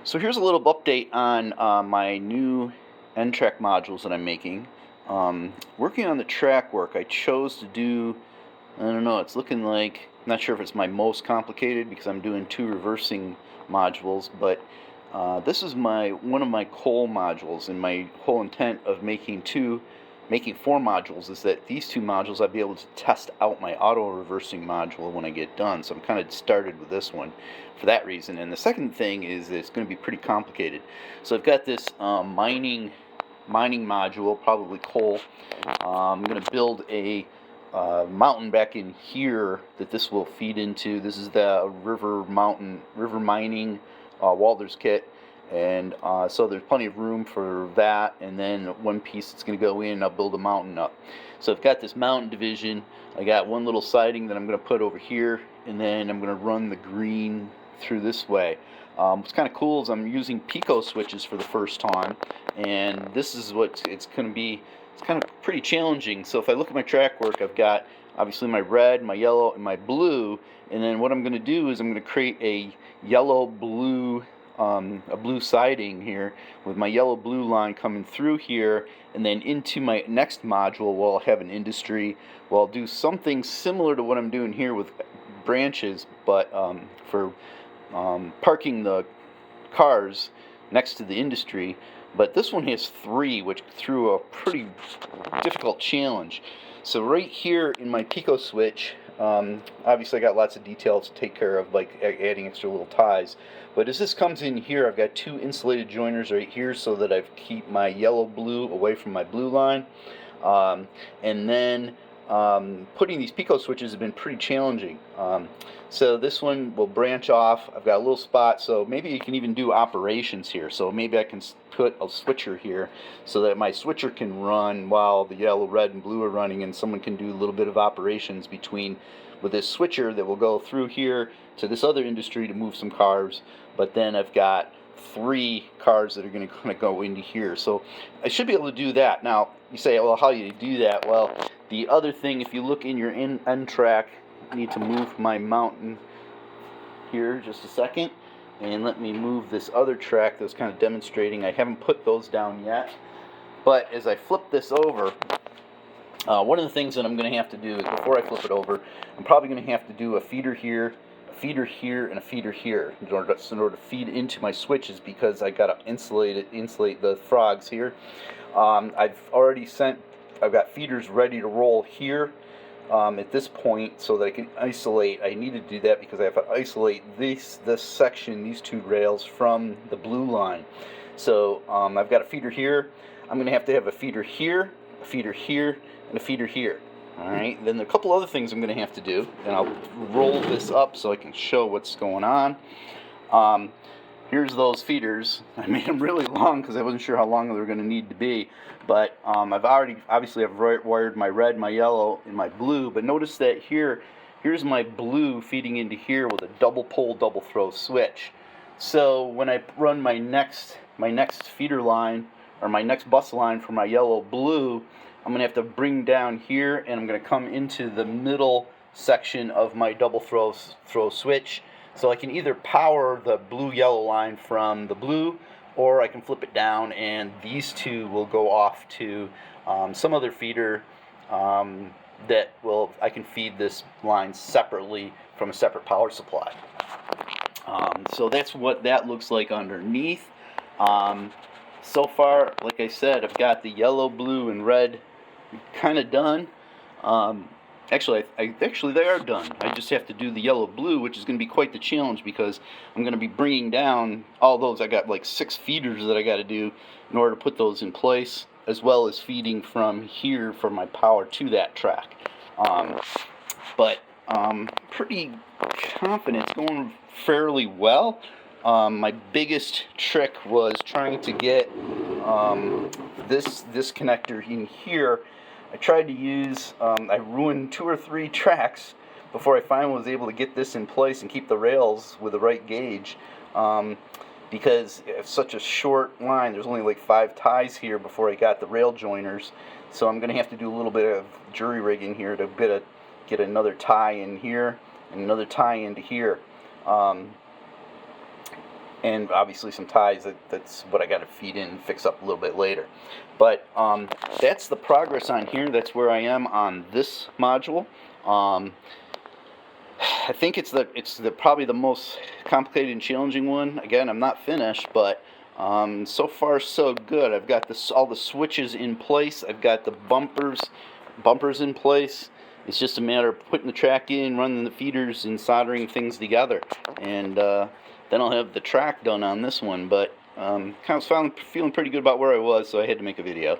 So here's a little update on my new N-Track modules that I'm making. Working on the track work, I chose to do, I don't know, it's looking like, I'm not sure if it's my most complicated because I'm doing two reversing modules, but this is one of my coal modules, and my whole intent of making four modules is that these two modules I'll be able to test out my auto reversing module when I get done. So I'm kind of started with this one for that reason. And the second thing is that it's going to be pretty complicated. So I've got this mining module, probably coal. I'm going to build a mountain back in here that this will feed into. This is the river mining Walters kit, and so there's plenty of room for that. And then one piece that's going to go in, I'll build a mountain up. So I've got this mountain division. I got one little siding that I'm going to put over here, and then I'm going to run the green through this way. What's kind of cool is I'm using Pico switches for the first time, and this is what it's going to be. It's kind of pretty challenging. So if I look at my track work, I've got obviously my red, my yellow, and my blue. And then what I'm going to do is I'm going to create a yellow-blue a blue siding here with my yellow-blue line coming through here, and then into my next module where I'll have an industry. Well, I'll do something similar to what I'm doing here with branches, but for parking the cars next to the industry. But this one has three, which threw a pretty difficult challenge. So right here in my Pico switch, obviously I got lots of details to take care of, like adding extra little ties. But as this comes in here, I've got two insulated joiners right here so that I keep my yellow-blue away from my blue line. And then putting these Pico switches has been pretty challenging. So this one will branch off. I've got a little spot, so maybe you can even do operations here. So maybe I can put a switcher here so that my switcher can run while the yellow, red, and blue are running, and someone can do a little bit of operations with this switcher that will go through here to this other industry to move some cars. But then I've got three cars that are going to go into here. So I should be able to do that. Now, you say, well, how do you do that? Well, the other thing, if you look in your N-Track, I need to move my mountain here just a second, and let me move this other track that was kind of demonstrating. I haven't put those down yet, but as I flip this over, one of the things that I'm going to have to do is, before I flip it over, I'm probably going to have to do a feeder here, and a feeder here in order to feed into my switches, because I got to insulate the frogs here. I've got feeders ready to roll here at this point so that I can isolate. I need to do that because I have to isolate this section, these two rails, from the blue line. So I've got a feeder here. I'm going to have a feeder here, a feeder here, and a feeder here. Alright, then there are a couple other things I'm going to have to do, and I'll roll this up so I can show what's going on. Here's those feeders. I made them really long because I wasn't sure how long they were going to need to be. But I've wired my red, my yellow, and my blue. But notice that here's my blue feeding into here with a double pole, double throw switch. So when I run my next feeder line, or my next bus line for my yellow-blue, I'm going to have to bring down here, and I'm going to come into the middle section of my double throw switch. So I can either power the blue-yellow line from the blue, or I can flip it down, and these two will go off to some other feeder I can feed this line separately from a separate power supply. So that's what that looks like underneath. So far, like I said, I've got the yellow, blue, and red kind of done. Actually, they are done. I just have to do the yellow-blue, which is going to be quite the challenge because I'm going to be bringing down all those. I got like 6 feeders that I got to do in order to put those in place, as well as feeding from here for my power to that track. But pretty confident it's going fairly well. My biggest trick was trying to get this connector in here. I tried to use, I ruined 2 or 3 tracks before I finally was able to get this in place and keep the rails with the right gauge, because it's such a short line. There's only like 5 ties here before I got the rail joiners, so I'm going to have to do a little bit of jury rigging here to get another tie in here and another tie into here. and obviously some ties. That's what I got to feed in and fix up a little bit later. But that's the progress on here. That's where I am on this module. I think it's probably the most complicated and challenging one. Again, I'm not finished, but so far so good. I've got all the switches in place. I've got the bumpers in place. It's just a matter of putting the track in, running the feeders, and soldering things together. And then I'll have the track done on this one. But kind of feeling pretty good about where I was, so I had to make a video.